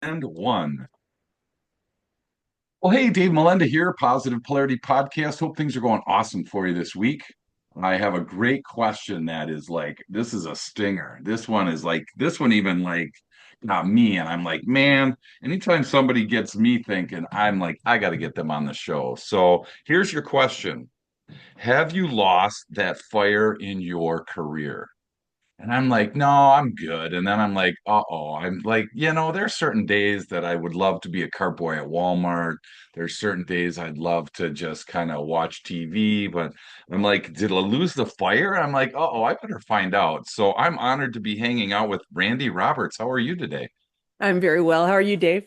And one. Well, hey, Dave Molenda here, Positive Polarity Podcast. Hope things are going awesome for you this week. I have a great question that is like, this is a stinger. This one even like got me. And I'm like, man, anytime somebody gets me thinking, I'm like, I got to get them on the show. So here's your question. Have you lost that fire in your career? And I'm like, no, I'm good. And then I'm like, uh-oh. I'm like, there's certain days that I would love to be a cartboy at Walmart. There's certain days I'd love to just kind of watch TV, but I'm like, did I lose the fire? I'm like, uh-oh, I better find out. So I'm honored to be hanging out with Randy Roberts. How are you today? I'm very well. How are you, Dave?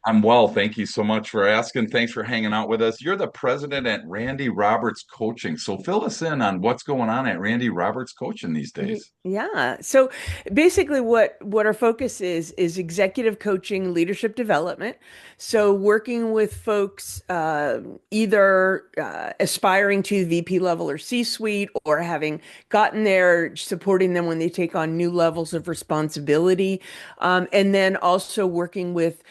I'm well. Thank you so much for asking. Thanks for hanging out with us. You're the president at Randy Roberts Coaching. So fill us in on what's going on at Randy Roberts Coaching these days. Yeah. So basically what our focus is executive coaching, leadership development. So working with folks either aspiring to VP level or C-suite or having gotten there, supporting them when they take on new levels of responsibility. And then also working with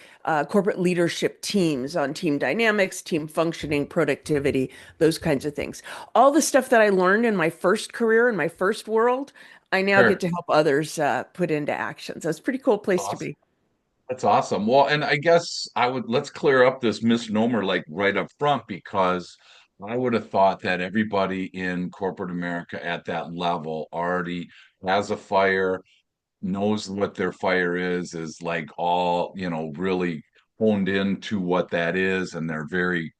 corporate leadership teams on team dynamics, team functioning, productivity, those kinds of things. All the stuff that I learned in my first career, in my first world, I now get Sure. to help others put into action. So it's a pretty cool place to Awesome. be. That's awesome. Well, and I guess let's clear up this misnomer like right up front because I would have thought that everybody in corporate America at that level already has a fire, knows what their fire is like all, really honed into what that is, and they're very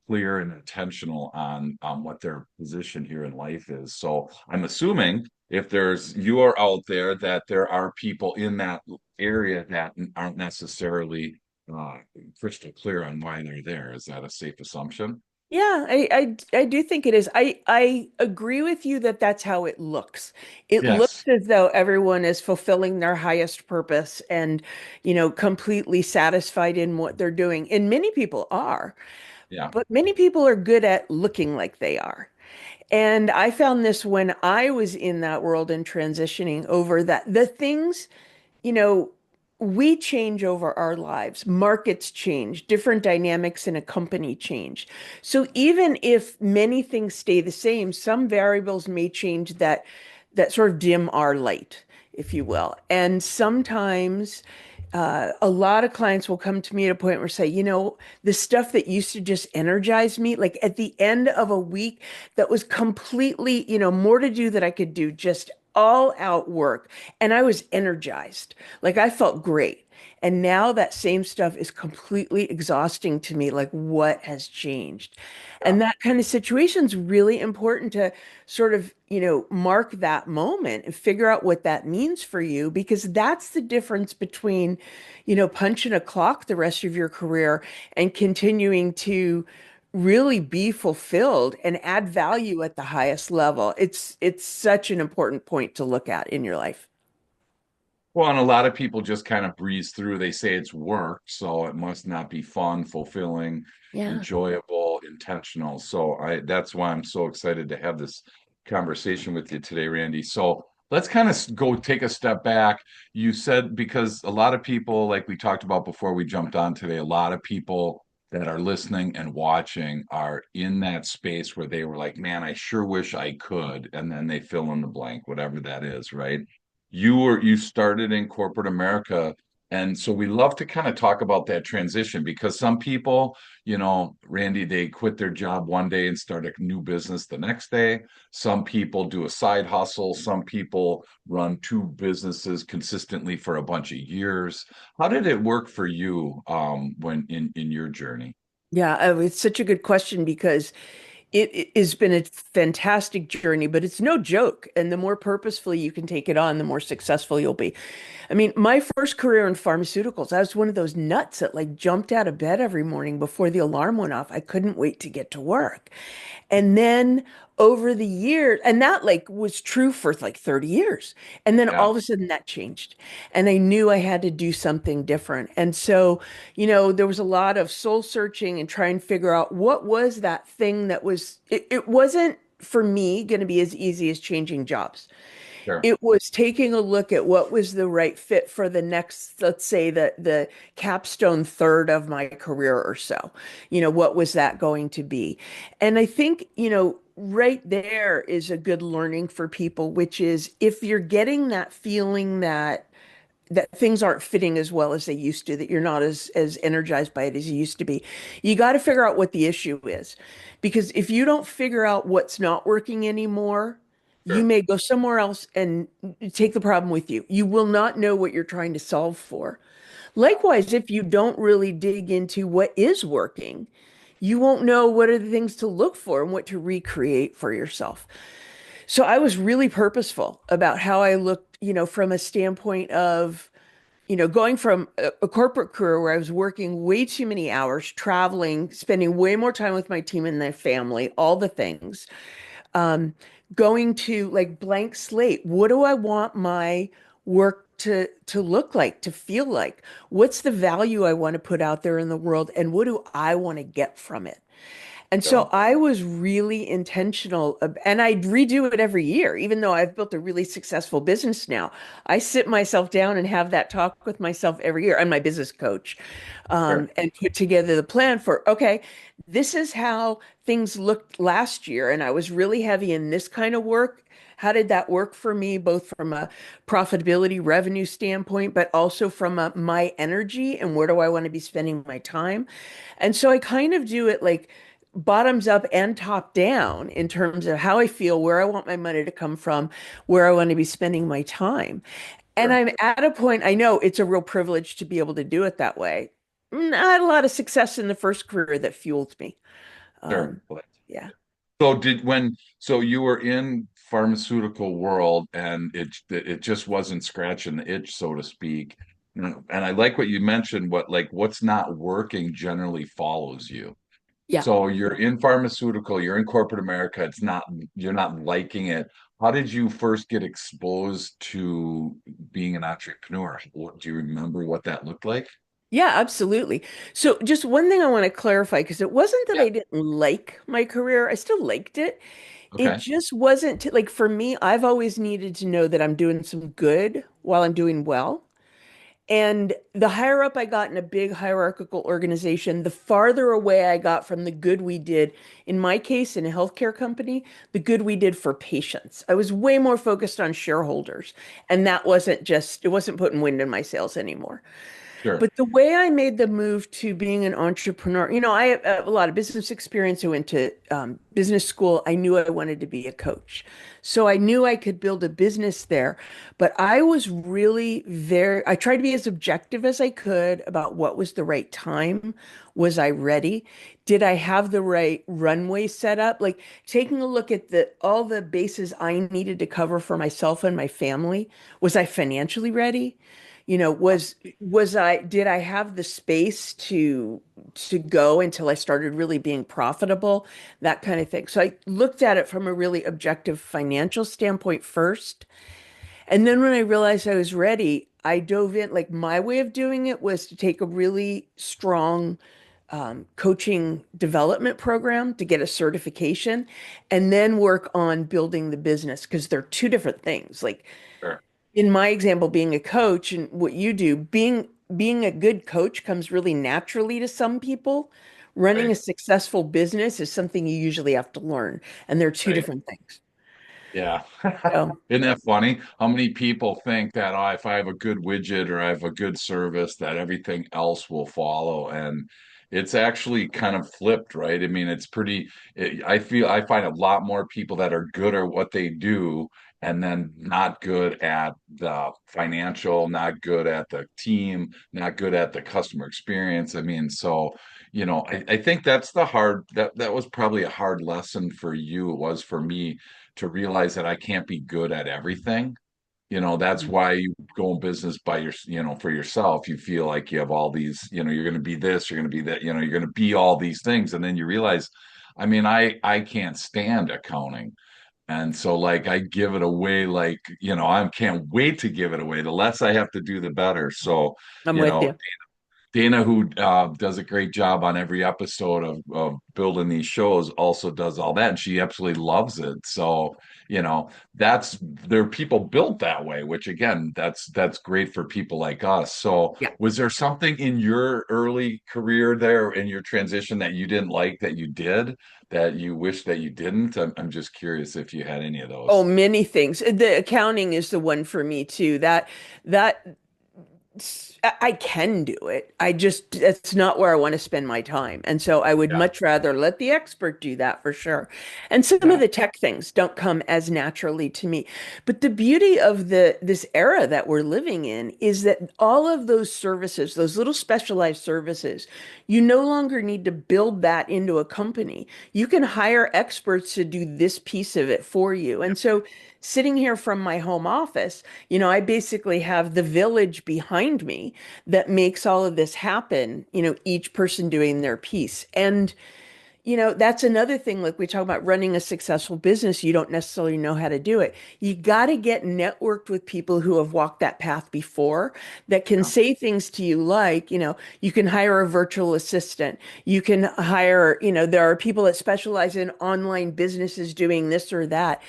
clear and intentional on what their position here in life is. So I'm assuming if there's you are out there that there are people in that area that aren't necessarily uh, crystal clear on why they're there. Is that a safe assumption? Yeah, I do think it is. I agree with you that that's how it looks. It looks Yes. as though everyone is fulfilling their highest purpose and, completely satisfied in what they're doing. And many people are, Yeah. but many people are good at looking like they are. And I found this when I was in that world and transitioning over that the things, you know, we change over our lives. Markets change, different dynamics in a company change. So even if many things stay the same, some variables may change that sort of dim our light, if you will. And sometimes a lot of clients will come to me at a point where say, the stuff that used to just energize me, like at the end of a week that was completely, more to do that I could do, just all out work. And I was energized. Like I felt great. And now that same stuff is completely exhausting to me. Like what has changed? Yeah. And that kind of situation is really important to sort of, mark that moment and figure out what that means for you, because that's the difference between, punching a clock the rest of your career and continuing to really be fulfilled and add value at the highest level. It's such an important point to look at in your life. Well, and a lot of people just kind of breeze through. They say it's work, so it must not be fun, fulfilling, Yeah. enjoyable, intentional. So I that's why I'm so excited to have this conversation with you today, Randy. So let's kind of go take a step back. You said because a lot of people, like we talked about before we jumped on today, a lot of people that are listening and watching are in that space where they were like, man, I sure wish I could. And then they fill in the blank, whatever that is, right? You started in corporate America, and so we love to kind of talk about that transition because some people, Randy, they quit their job one day and start a new business the next day. Some people do a side hustle. Some people run two businesses consistently for a bunch of years. How did it work for you when in your journey? Yeah, it's such a good question because it has been a fantastic journey, but it's no joke. And the more purposefully you can take it on, the more successful you'll be. I mean, my first career in pharmaceuticals, I was one of those nuts that like jumped out of bed every morning before the alarm went off. I couldn't wait to get to work. And then over the years, and that like was true for like 30 years. And then Yeah. all of a sudden that changed. And I knew I had to do something different. And so, there was a lot of soul searching and trying to figure out what was that thing that was, it wasn't for me going to be as easy as changing jobs. Sure. It was taking a look at what was the right fit for the next, let's say, the capstone third of my career or so. What was that going to be? And I think, right there is a good learning for people, which is if you're getting that feeling that things aren't fitting as well as they used to, that you're not as energized by it as you used to be. You got to figure out what the issue is. Because if you don't figure out what's not working anymore, you Sure. may go somewhere else and take the problem with you. You will not know what you're trying to solve for. Likewise, if you don't really dig into what is working, you won't know what are the things to look for and what to recreate for yourself. So I was really purposeful about how I looked, from a standpoint of, going from a corporate career where I was working way too many hours, traveling, spending way more time with my team and their family, all the things, um, going to like blank slate. What do I want my work to look like, to feel like? What's the value I want to put out there in the world, and what do I want to get from it? And Yeah. so I was really intentional, and I redo it every year, even though I've built a really successful business now. I sit myself down and have that talk with myself every year. I'm my business coach, Sure. and put together the plan for, okay, this is how things looked last year. And I was really heavy in this kind of work. How did that work for me, both from a profitability revenue standpoint, but also from my energy and where do I want to be spending my time? And so I kind of do it like bottoms up and top down in terms of how I feel, where I want my money to come from, where I want to be spending my time. And Sure. I'm at a point, I know it's a real privilege to be able to do it that way. I had a lot of success in the first career that fueled me. Sure. Um, yeah. So so you were in pharmaceutical world and it just wasn't scratching the itch, so to speak. And I like what you mentioned, what's not working generally follows you. Yeah. So you're in pharmaceutical, you're in corporate America, you're not liking it. How did you first get exposed to being an entrepreneur? Do you remember what that looked like? Yeah, absolutely. So just one thing I want to clarify, because it wasn't that Yeah. I didn't like my career. I still liked it. It Okay. just wasn't like for me, I've always needed to know that I'm doing some good while I'm doing well. And the higher up I got in a big hierarchical organization, the farther away I got from the good we did, in my case, in a healthcare company, the good we did for patients. I was way more focused on shareholders. And it wasn't putting wind in my sails anymore. Sure. But the way I made the move to being an entrepreneur, I have a lot of business experience. I went to business school. I knew I wanted to be a coach. So I knew I could build a business there. But I was really I tried to be as objective as I could about what was the right time. Was I ready? Did I have the right runway set up? Like taking a look at all the bases I needed to cover for myself and my family. Was I financially ready? Did I have the space to go until I started really being profitable, that kind of thing. So I looked at it from a really objective financial standpoint first. And then when I realized I was ready, I dove in. Like my way of doing it was to take a really strong coaching development program to get a certification and then work on building the business because they're two different things. Like Sure. in my example, being a coach and what you do, being a good coach comes really naturally to some people. Running a Right. successful business is something you usually have to learn, and they're two Right. different things. Yeah. So, Isn't that funny? How many people think that, oh, if I have a good widget or I have a good service, that everything else will follow? And it's actually kind of flipped, right? I mean, I find a lot more people that are good at what they do and then not good at the financial, not good at the team, not good at the customer experience. I mean, I think that was probably a hard lesson for you. It was for me to realize that I can't be good at everything. That's why you go in business for yourself. You feel like you have all these, you're going to be this, you're going to be that, you're going to be all these things. And then you realize, I mean, I can't stand accounting. And so like I give it away, like, I can't wait to give it away. The less I have to do, the better. So, I'm you with know, you. Dana, who does a great job on every episode of building these shows, also does all that, and she absolutely loves it. So, that's there are people built that way, which again, that's great for people like us. So, Yeah. was there something in your early career there in your transition that you didn't like that you did that you wish that you didn't? I'm just curious if you had any of Oh, those. many things. The accounting is the one for me too. That I can do it. I just, that's not where I want to spend my time. And so I would Yeah, much rather let the expert do that for sure. And some of yeah, the tech things don't come as naturally to me. But the beauty of this era that we're living in is that all of those services, those little specialized services, you no longer need to build that into a company. You can hire experts to do this piece of it for you. yeah, And so sitting here from my home office, I basically have the village behind me that makes all of this happen, each person doing their piece. And, that's another thing. Like we talk about running a successful business, you don't necessarily know how to do it. You got to get networked with people who have walked that path before that can yeah. say things to you like, you can hire a virtual assistant. You can hire, there are people that specialize in online businesses doing this or that.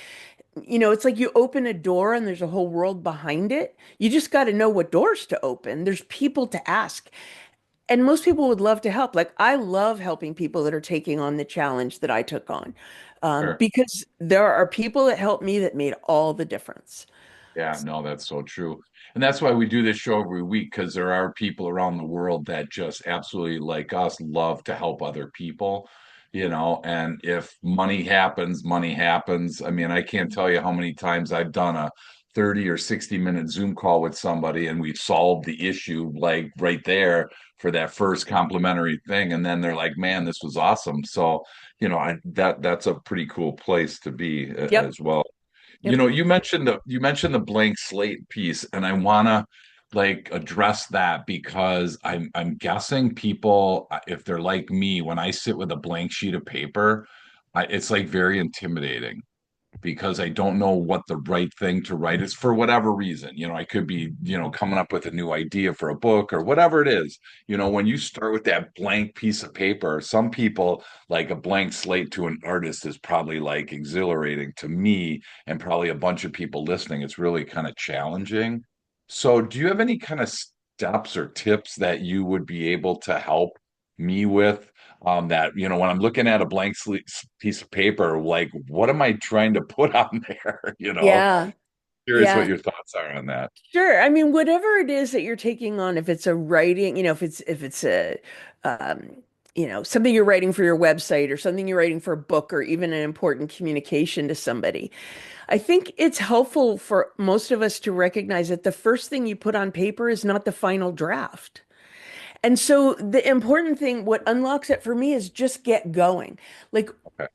It's like you open a door and there's a whole world behind it. You just got to know what doors to open. There's people to ask. And most people would love to help. Like, I love helping people that are taking on the challenge that I took on, Sure. because there are people that helped me that made all the difference. Yeah, no, that's so true. And that's why we do this show every week because there are people around the world that just absolutely like us love to help other people, and if money happens, money happens. I mean, I can't tell you how many times I've done a 30 or 60-minute Zoom call with somebody and we've solved the issue like right there for that first complimentary thing. And then they're like, man, this was awesome. So, that's a pretty cool place to be Yep. as well. Yep. You mentioned the blank slate piece, and I wanna like address that because I'm guessing people, if they're like me, when I sit with a blank sheet of paper, it's like very intimidating because I don't know what the right thing to write is for whatever reason. I could be, coming up with a new idea for a book or whatever it is. When you start with that blank piece of paper, some people like a blank slate to an artist is probably like exhilarating to me and probably a bunch of people listening. It's really kind of challenging. So, do you have any kind of steps or tips that you would be able to help me with? That when I'm looking at a piece of paper, like what am I trying to put on there? Yeah. Curious what Yeah. your thoughts are on that. Sure. I mean, whatever it is that you're taking on, if it's a writing, if it's a something you're writing for your website or something you're writing for a book or even an important communication to somebody, I think it's helpful for most of us to recognize that the first thing you put on paper is not the final draft. And so the important thing, what unlocks it for me is just get going. Like Okay,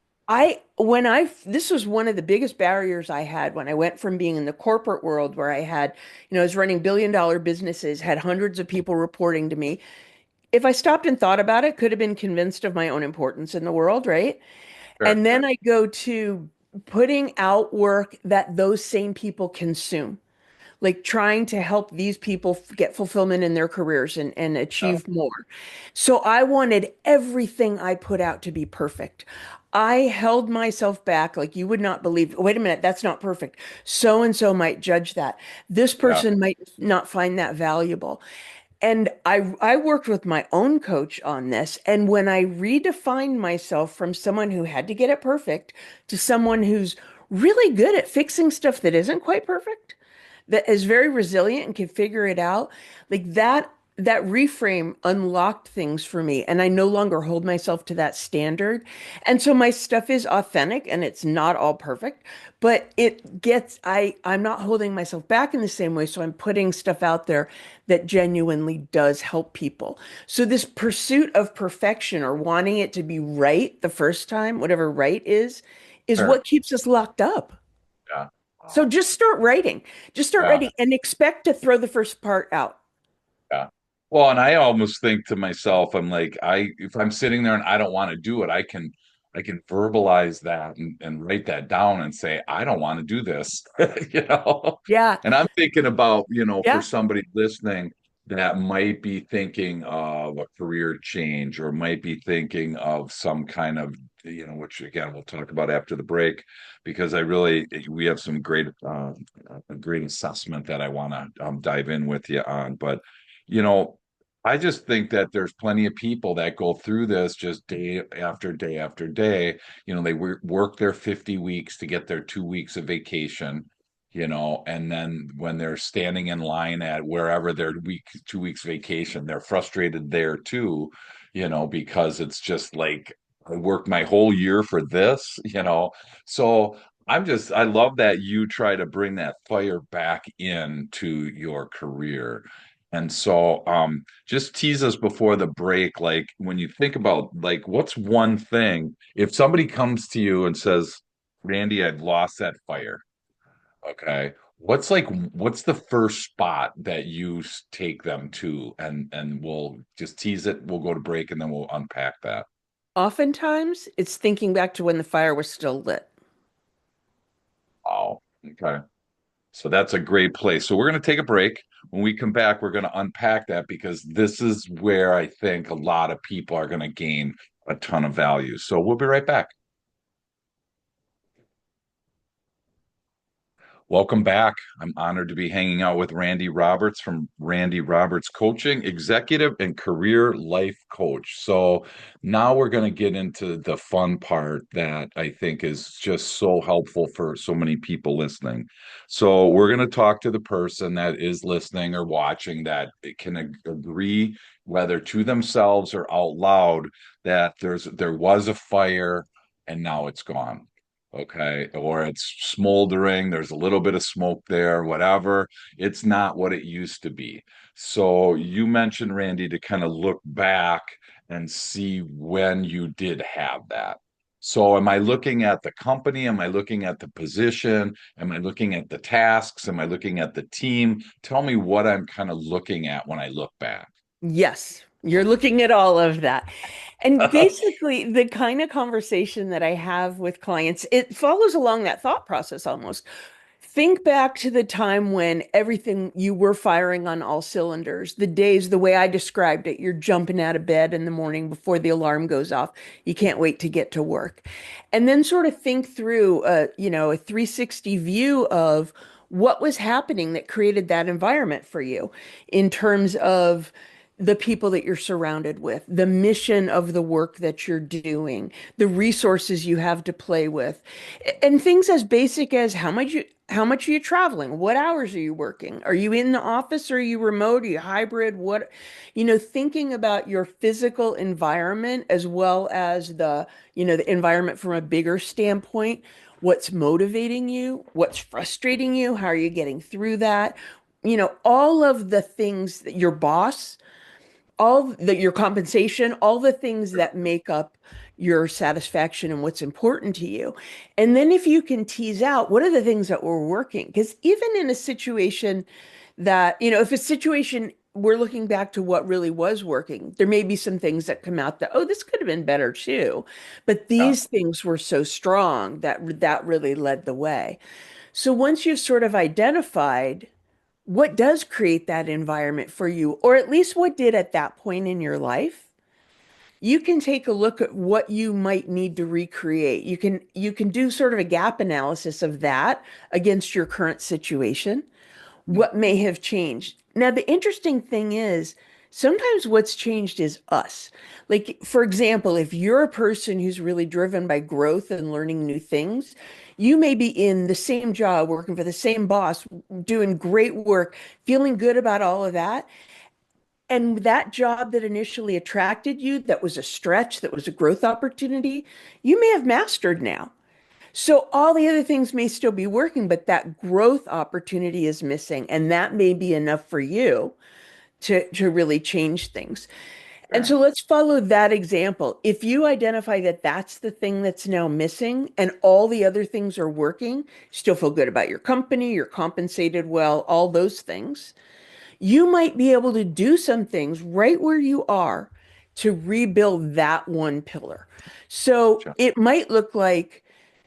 this was one of the biggest barriers I had when I went from being in the corporate world where I had, I was running billion-dollar businesses, had hundreds of people reporting to me. If I stopped and thought about it, could have been convinced of my own importance in the world, right? sure. And then I go to putting out work that those same people consume, like trying to help these people get fulfillment in their careers and Yeah, achieve more. So I wanted everything I put out to be perfect. I held myself back like you would not believe. Wait a minute, that's not perfect. So and so might judge that. This yeah, person might not find that valuable. And I worked with my own coach on this. And when I redefined myself from someone who had to get it perfect to someone who's really good at fixing stuff that isn't quite perfect, that is very resilient and can figure it out, like that reframe unlocked things for me. And I no longer hold myself to that standard. And so my stuff is authentic and it's not all perfect, but I'm not holding myself back in the same way. So I'm putting stuff out there that genuinely does help people. So this pursuit of perfection or wanting it to be right the first time, whatever right is sure. what keeps us locked up. Yeah. So Wow. just start writing. Just start Yeah. writing and expect to throw the first part out. Yeah. Well, and I almost think to myself, I'm like, if I'm sitting there and I don't want to do it, I can verbalize that and write that down and say, I don't want to do this, you know. Yeah. And I'm thinking about, for Yeah. somebody listening that might be thinking of a career change or might be thinking of some kind of, which again we'll talk about after the break, because we have some great assessment that I want to dive in with you on. But, you know, I just think that there's plenty of people that go through this just day after day after day. They work their 50 weeks to get their 2 weeks of vacation, and then when they're standing in line at wherever their 2 weeks vacation, they're frustrated there too, because it's just like I worked my whole year for this. So I love that you try to bring that fire back into your career. And so just tease us before the break, like when you think about like what's one thing, if somebody comes to you and says, Randy, I've lost that fire. Okay. What's the first spot that you take them to, and we'll just tease it. We'll go to break and then we'll unpack that. Oftentimes, it's thinking back to when the fire was still lit. Oh, okay. So that's a great place. So we're going to take a break. When we come back, we're going to unpack that because this is where I think a lot of people are going to gain a ton of value. So we'll be right back. Welcome back. I'm honored to be hanging out with Randy Roberts from Randy Roberts Coaching, executive and career life coach. So now we're going to get into the fun part that I think is just so helpful for so many people listening. So we're going to talk to the person that is listening or watching that can agree, whether to themselves or out loud, that there was a fire and now it's gone. Okay, or it's smoldering, there's a little bit of smoke there, whatever. It's not what it used to be. So you mentioned, Randy, to kind of look back and see when you did have that. So am I looking at the company? Am I looking at the position? Am I looking at the tasks? Am I looking at the team? Tell me what I'm kind of looking at when I look back. Yes, you're looking at all of that. And basically, the kind of conversation that I have with clients, it follows along that thought process almost. Think back to the time when everything you were firing on all cylinders, the days, the way I described it, you're jumping out of bed in the morning before the alarm goes off. You can't wait to get to work. And then sort of think through a 360 view of what was happening that created that environment for you in terms of the people that you're surrounded with, the mission of the work that you're doing, the resources you have to play with, and things as basic as how much are you traveling? What hours are you working? Are you in the office? Or are you remote? Are you hybrid? Thinking about your physical environment as well as the environment from a bigger standpoint. What's motivating you? What's frustrating you? How are you getting through that? All of the things that your boss your compensation, all the things that make up your satisfaction and what's important to you. And then if you can tease out what are the things that were working, because even in a situation if a situation we're looking back to what really was working, there may be some things that come out that, oh, this could have been better too. But Yeah, these things were so strong that really led the way. So once you've sort of identified what does create that environment for you, or at least what did at that point in your life, you can take a look at what you might need to recreate. You can do sort of a gap analysis of that against your current situation. yeah, What may have changed? Now, the interesting thing is sometimes what's changed is us. Like, for example, if you're a person who's really driven by growth and learning new things, you may be in the same job, working for the same boss, doing great work, feeling good about all of that. And that job that initially attracted you, that was a stretch, that was a growth opportunity, you may have mastered now. So all the other things may still be working, but that growth opportunity is missing. And that may be enough for you to really change things. And sure, so let's follow that example. If you identify that that's the thing that's now missing and all the other things are working, still feel good about your company, you're compensated well, all those things, you might be able to do some things right where you are to rebuild that one pillar. So sure. it might look like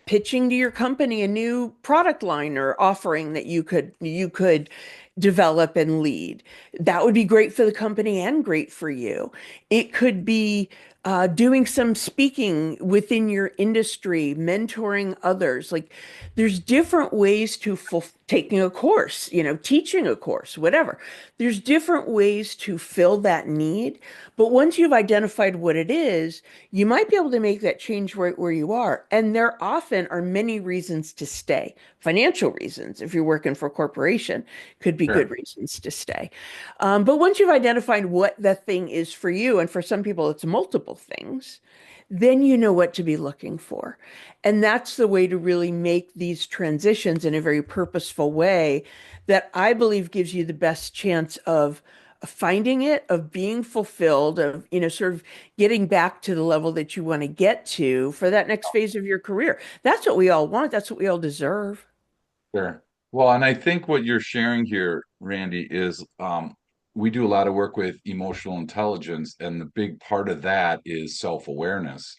pitching to your company a new product line or offering that you could develop and lead. That would be great for the company and great for you. It could be doing some speaking within your industry, mentoring others. Like there's different ways to taking a course, teaching a course, whatever. There's different ways to fill that need. But once you've identified what it is, you might be able to make that change right where you are. And there often are many reasons to stay. Financial reasons, if you're working for a corporation, could be good Sure. reasons to stay. But once you've identified what the thing is for you, and for some people it's multiple things, then you know what to be looking for. And that's the way to really make these transitions in a very purposeful way that I believe gives you the best chance of finding it, of being fulfilled, of, sort of getting back to the level that you want to get to for that next phase of your career. That's what we all want. That's what we all deserve. Sure. Well, and I think what you're sharing here, Randy, is we do a lot of work with emotional intelligence, and the big part of that is self-awareness.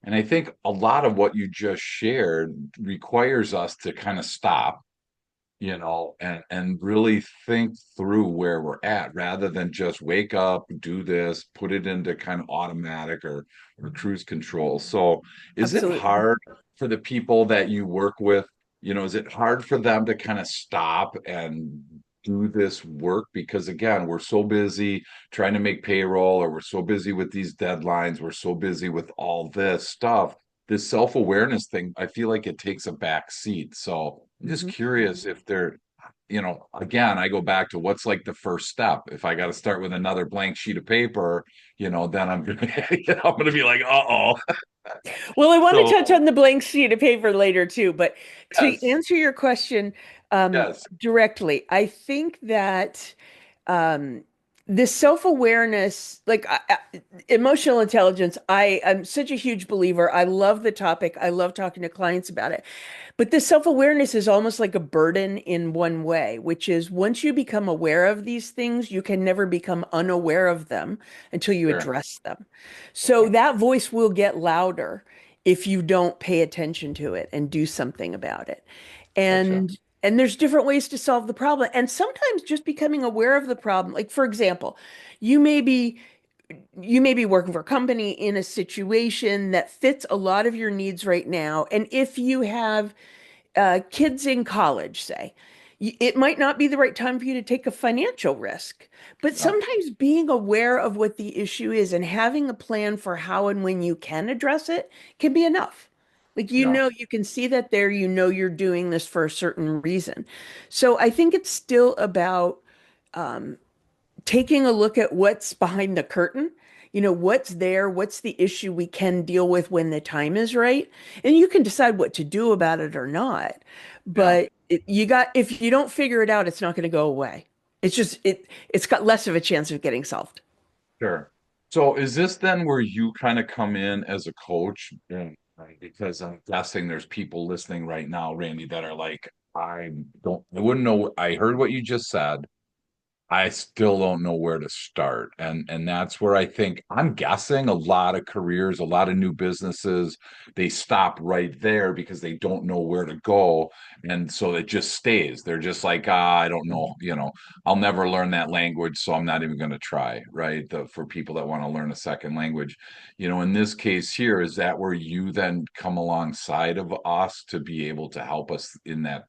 And I think a lot of what you just shared requires us to kind of stop, and really think through where we're at rather than just wake up, do this, put it into kind of automatic or cruise control. So is it Absolutely. hard for the people that you work with? Is it hard for them to kind of stop and do this work? Because again, we're so busy trying to make payroll, or we're so busy with these deadlines, we're so busy with all this stuff. This self-awareness thing, I feel like it takes a back seat. So I'm just Mhm. curious if they're, again, I go back to what's like the first step. If I got to start with another blank sheet of paper, then I'm gonna, I'm gonna be like, uh-oh. Well, I want to So touch on the blank sheet of paper later too, but to yes, answer your question yes, directly, I think that um, this self-awareness, like emotional intelligence, I'm such a huge believer. I love the topic. I love talking to clients about it. But this self-awareness is almost like a burden in one way, which is once you become aware of these things, you can never become unaware of them until you sure. address them. So Okay, that voice will get louder if you don't pay attention to it and do something about it. gotcha. And there's different ways to solve the problem. And sometimes just becoming aware of the problem, like for example, you may be you may be working for a company in a situation that fits a lot of your needs right now. And if you have kids in college, say, it might not be the right time for you to take a financial risk. But Yeah, sometimes being aware of what the issue is and having a plan for how and when you can address it can be enough. Like, yeah, you can see that there, you're doing this for a certain reason. So I think it's still about taking a look at what's behind the curtain. What's there, what's the issue we can deal with when the time is right. And you can decide what to do about it or not. yeah, But if you don't figure it out, it's not going to go away. It's got less of a chance of getting solved. sure. So is this then where you kind of come in as a coach? Yeah. Right. Because I'm guessing there's people listening right now, Randy, that are like, I wouldn't know. I heard what you just said. I still don't know where to start. And that's where I think I'm guessing a lot of careers, a lot of new businesses, they stop right there because they don't know where to go. And so it just stays. They're just like, I don't know, I'll never learn that language, so I'm not even going to try, right? For people that want to learn a second language. In this case here, is that where you then come alongside of us to be able to help us in that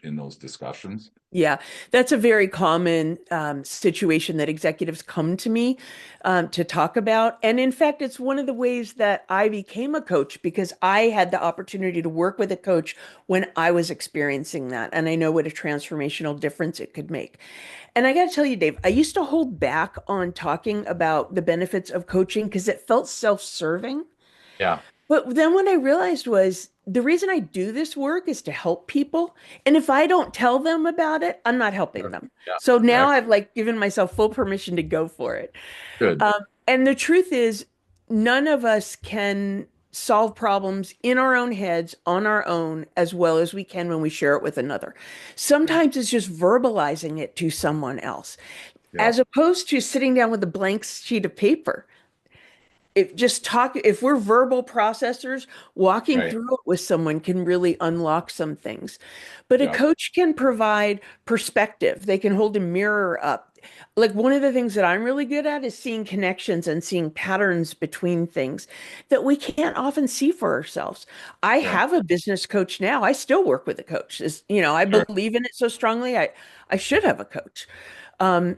in those discussions? Yeah, that's a very common situation that executives come to me to talk about. And in fact, it's one of the ways that I became a coach because I had the opportunity to work with a coach when I was experiencing that. And I know what a transformational difference it could make. And I got to tell you, Dave, I used to hold back on talking about the benefits of coaching because it felt self-serving. Yeah. But then what I realized was the reason I do this work is to help people. And if I don't tell them about it, I'm not helping Sure. them. Yeah. So now Exactly. I've like given myself full permission to go for it. Good. And the truth is, none of us can solve problems in our own heads on our own as well as we can when we share it with another. Yeah. Sometimes it's just verbalizing it to someone else, Yeah. as opposed to sitting down with a blank sheet of paper. if we're verbal processors, walking Right. through it with someone can really unlock some things. But a Yeah. coach can provide perspective. They can hold a mirror up. Like one of the things that I'm really good at is seeing connections and seeing patterns between things that we can't often see for ourselves. I Sure. have a business coach now. I still work with a coach. I Sure. believe in it so strongly. I should have a coach.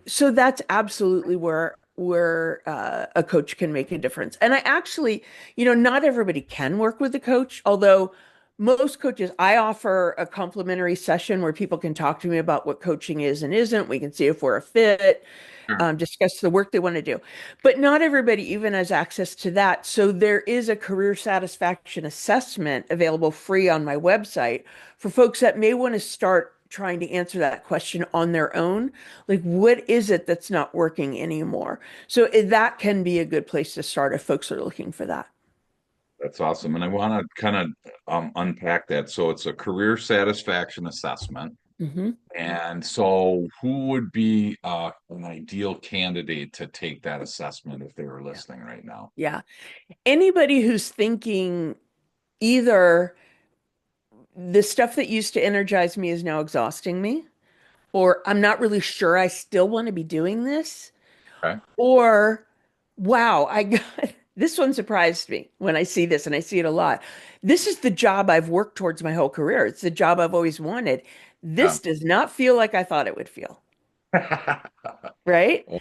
So that's absolutely where a coach can make a difference. And I actually, not everybody can work with a coach, although most coaches, I offer a complimentary session where people can talk to me about what coaching is and isn't. We can see if we're a fit, Sure. discuss the work they want to do. But not everybody even has access to that. So there is a career satisfaction assessment available free on my website for folks that may want to start trying to answer that question on their own. Like, what is it that's not working anymore? So that can be a good place to start if folks are looking for that. That's awesome. And I want to kind of unpack that. So it's a career satisfaction assessment. Hmm. And so who would be an ideal candidate to take that assessment if they were Yeah. listening right now? Yeah. Anybody who's thinking either the stuff that used to energize me is now exhausting me, or I'm not really sure I still want to be doing this, Okay. or wow, I got this one surprised me when I see this, and I see it a lot. This is the job I've worked towards my whole career. It's the job I've always wanted. Yeah. This does not feel like I thought it would feel, right? Oh,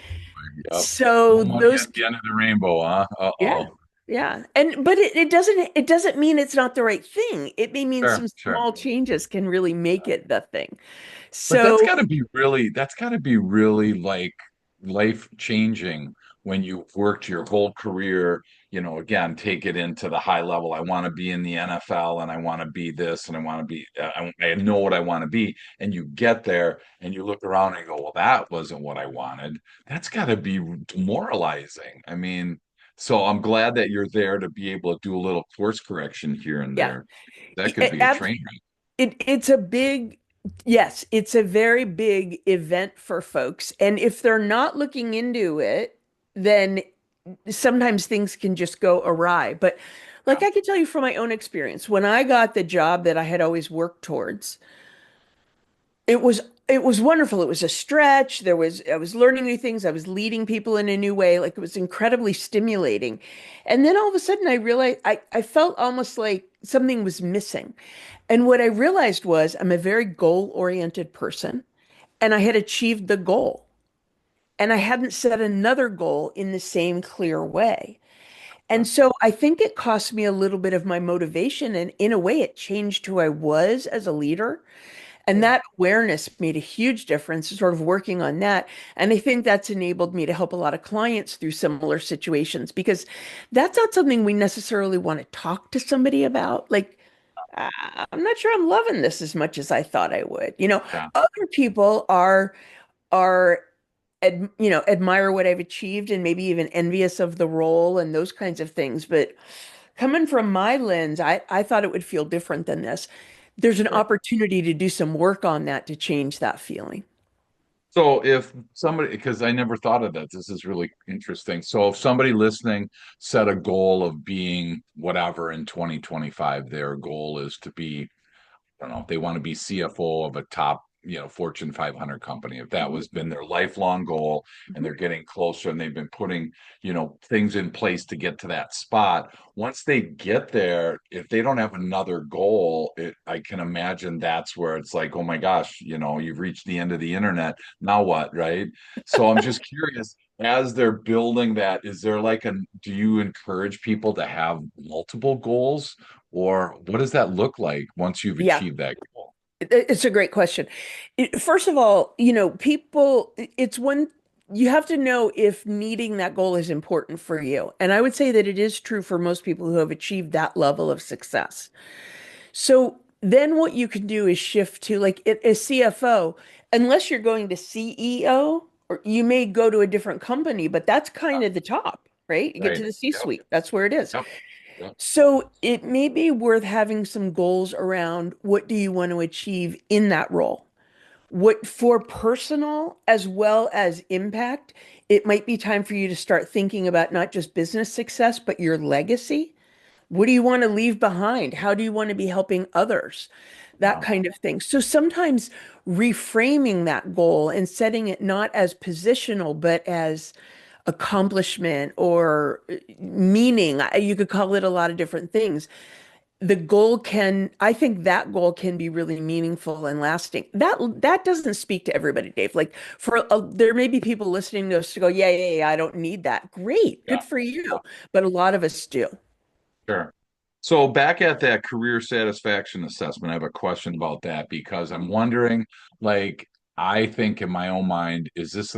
yep. So No money those at the end of the rainbow, huh? Yeah. Uh-oh. Yeah. But it doesn't mean it's not the right thing. It may mean Sure, some sure. small changes can really make it the thing. But So that's got to be really like life changing when you've worked your whole career, again, take it into the high level. I want to be in the NFL and I want to be this and I want to be, I know what I want to be. And you get there and you look around and go, well, that wasn't what I wanted. That's got to be demoralizing. I mean, so I'm glad that you're there to be able to do a little course correction here and yeah, there. That could it, be a train wreck. it's a big, yes, it's a very big event for folks. And if they're not looking into it, then sometimes things can just go awry. But like Yeah. I can tell you from my own experience, when I got the job that I had always worked towards, it was wonderful. It was a stretch. I was learning new things. I was leading people in a new way. Like it was incredibly stimulating. And then all of a sudden I realized I felt almost like something was missing. And what I realized was I'm a very goal-oriented person and I had achieved the goal. And I hadn't set another goal in the same clear way. And so I think it cost me a little bit of my motivation. And in a way, it changed who I was as a leader. And that awareness made a huge difference, sort of working on that. And I think that's enabled me to help a lot of clients through similar situations because that's not something we necessarily want to talk to somebody about. Like, I'm not sure I'm loving this as much as I thought I would. Yeah. Other people are admire what I've achieved and maybe even envious of the role and those kinds of things. But coming from my lens, I thought it would feel different than this. There's an Sure. opportunity to do some work on that to change that feeling. So if somebody, because I never thought of that, this is really interesting. So if somebody listening set a goal of being whatever in 2025, their goal is to be, I don't know, if they want to be CFO of a top, Fortune 500 company. If that Mhm, was been their lifelong goal and mhm. they're getting closer and they've been putting, things in place to get to that spot, once they get there, if they don't have another goal, I can imagine that's where it's like, oh my gosh, you've reached the end of the internet. Now what, right? So I'm just curious, as they're building that, is there like do you encourage people to have multiple goals? Or what does that look like once you've Yeah, achieved that goal? it's a great question. First of all, it's one, you have to know if meeting that goal is important for you. And I would say that it is true for most people who have achieved that level of success. So then what you can do is shift to like a CFO, unless you're going to CEO, or you may go to a different company, but that's kind of the top, right? You get to Right. the Yep. C-suite. That's where it is. Yep. Yep. So it may be worth having some goals around what do you want to achieve in that role? What for personal as well as impact, it might be time for you to start thinking about not just business success, but your legacy. What do you want to leave behind? How do you want to be helping others? That Yeah. kind of thing. So sometimes reframing that goal and setting it not as positional, but as accomplishment or meaning, you could call it a lot of different things. I think that goal can be really meaningful and lasting. That doesn't speak to everybody, Dave. Like there may be people listening to us to go, yeah, yeah, yeah, I don't need that. Great, Yeah. good for you. But a lot of us do. Sure. So back at that career satisfaction assessment, I have a question about that because I'm wondering, like, I think in my own mind, is this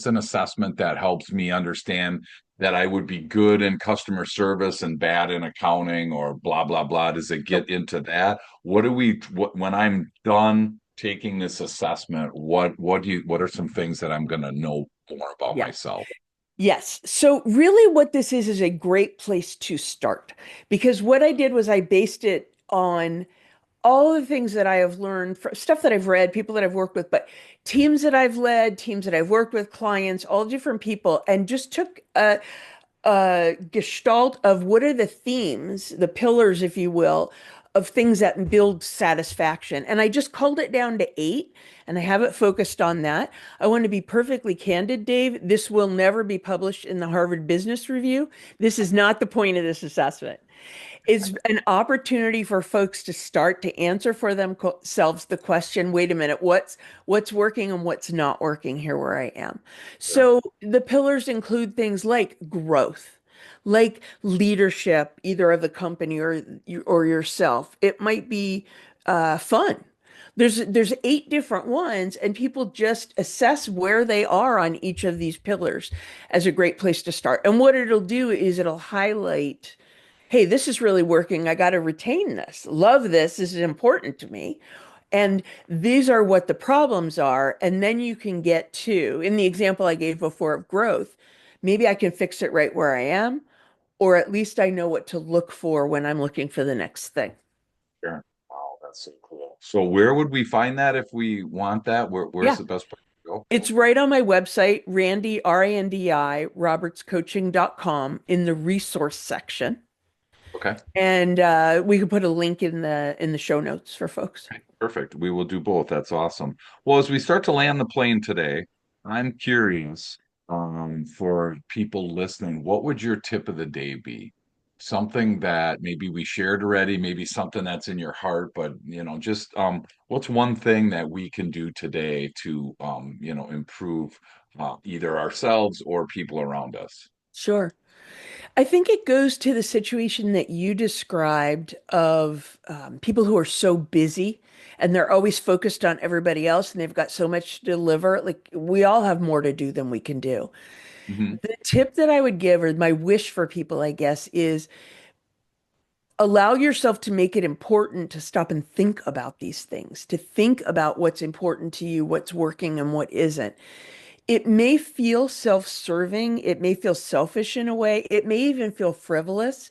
an assessment that helps me understand that I would be good in customer service and bad in accounting or blah blah blah? Does it Nope. get into that? What when I'm done taking this assessment, what are some things that I'm going to know more about Yeah. myself? Yes. So really what this is a great place to start because what I did was I based it on all the things that I have learned, stuff that I've read, people that I've worked with, but teams that I've led, teams that I've worked with, clients, all different people, and just took a gestalt of what are the themes, the pillars, if you will, of things that build satisfaction. And I just culled it down to 8, and I have it focused on that. I want to be perfectly candid, Dave. This will never be published in the Harvard Business Review. This is not the point of this assessment. It's an opportunity for folks to start to answer for themselves the question, wait a minute, what's working and what's not working here where I am. Sure. So the pillars include things like growth, like leadership, either of the company or yourself. It might be fun. There's 8 different ones, and people just assess where they are on each of these pillars as a great place to start. And what it'll do is it'll highlight, hey, this is really working. I got to retain this. Love this. This is important to me. And these are what the problems are. And then you can get to, in the example I gave before of growth, maybe I can fix it right where I am, or at least I know what to look for when I'm looking for the next thing. Sure. Wow, that's so cool. So where would we find that if we want that? Where's Yeah. the best place to go? It's right on my website, Randi, Randi, robertscoaching.com in the resource section. Okay. And we can put a link in the show notes for folks. Okay, perfect. We will do both. That's awesome. Well, as we start to land the plane today, I'm curious, for people listening, what would your tip of the day be? Something that maybe we shared already, maybe something that's in your heart, but just what's one thing that we can do today to improve either ourselves or people around us? Sure. I think it goes to the situation that you described of people who are so busy and they're always focused on everybody else and they've got so much to deliver. Like we all have more to do than we can do. Hmm. The tip that I would give, or my wish for people, I guess, is allow yourself to make it important to stop and think about these things, to think about what's important to you, what's working and what isn't. It may feel self-serving, it may feel selfish in a way, it may even feel frivolous,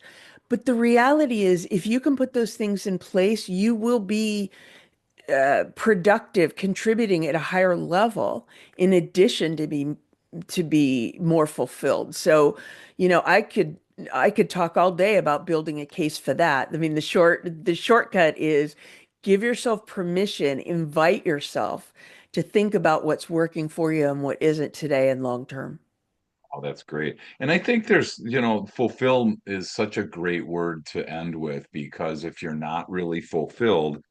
but the reality is if you can put those things in place, you will be productive, contributing at a higher level in addition to be more fulfilled. So, I could talk all day about building a case for that. I mean, the shortcut is give yourself permission, invite yourself to think about what's working for you and what isn't today and long term. Oh, that's great. And I think fulfill is such a great word to end with because if you're not really fulfilled,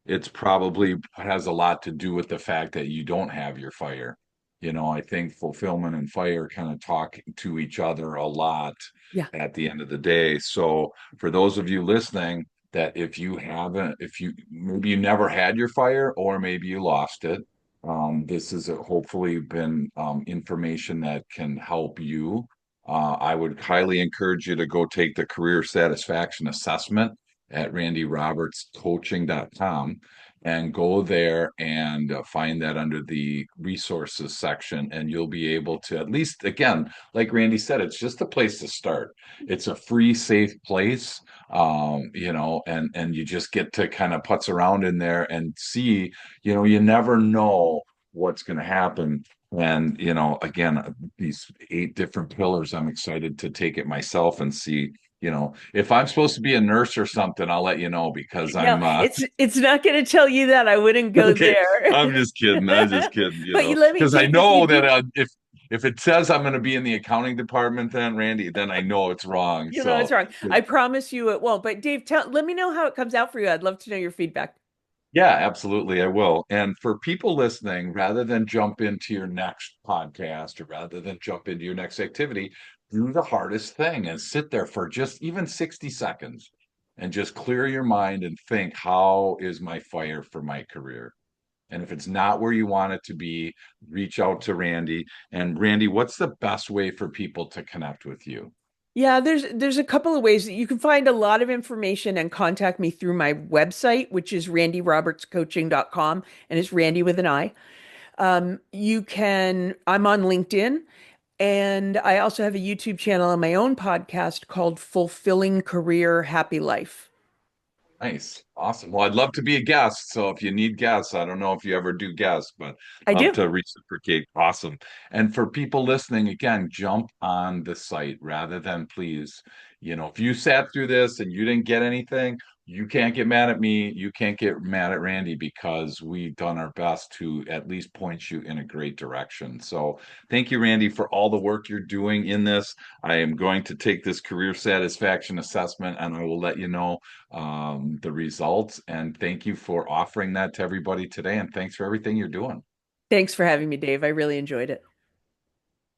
it's probably has a lot to do with the fact that you don't have your fire. I think fulfillment and fire kind of talk to each other a lot Yeah. at the end of the day. So for those of you listening, that if you haven't, if you maybe you never had your fire or maybe you lost it, this has hopefully been information that can help you. I would highly encourage you to go take the career satisfaction assessment at randyrobertscoaching.com. and go there and find that under the resources section, and you'll be able to, at least, again, like Randy said, it's just a place to start. It's a free, safe place, and you just get to kind of putz around in there and see. You never know what's going to happen. And again, these 8 different pillars, I'm excited to take it myself and see. If I'm supposed to be a nurse or something, I'll let you know, because No, I'm it's not going to tell you that. I wouldn't go okay. there. I'm just kidding. I'm just kidding, But you let me, because I Dave, if you know that do, if it says I'm going to be in the accounting department, then Randy, then I know it's wrong. you know it's So, wrong. I promise you it won't. But Dave, let me know how it comes out for you. I'd love to know your feedback. yeah, absolutely, I will. And for people listening, rather than jump into your next podcast or rather than jump into your next activity, do the hardest thing and sit there for just even 60 seconds and just clear your mind and think, how is my fire for my career? And if it's not where you want it to be, reach out to Randy. And Randy, what's the best way for people to connect with you? Yeah, there's a couple of ways that you can find a lot of information and contact me through my website, which is randyrobertscoaching.com, and it's Randy with an I. I'm on LinkedIn, and I also have a YouTube channel on my own podcast called Fulfilling Career Happy Life. Nice. Awesome. Well, I'd love to be a guest. So if you need guests, I don't know if you ever do guests, but I love do. to reciprocate. Awesome. And for people listening, again, jump on the site rather than, please, if you sat through this and you didn't get anything, you can't get mad at me. You can't get mad at Randy, because we've done our best to at least point you in a great direction. So thank you, Randy, for all the work you're doing in this. I am going to take this career satisfaction assessment, and I will let you know the results. And thank you for offering that to everybody today. And thanks for everything you're doing. Thanks for having me, Dave. I really enjoyed it.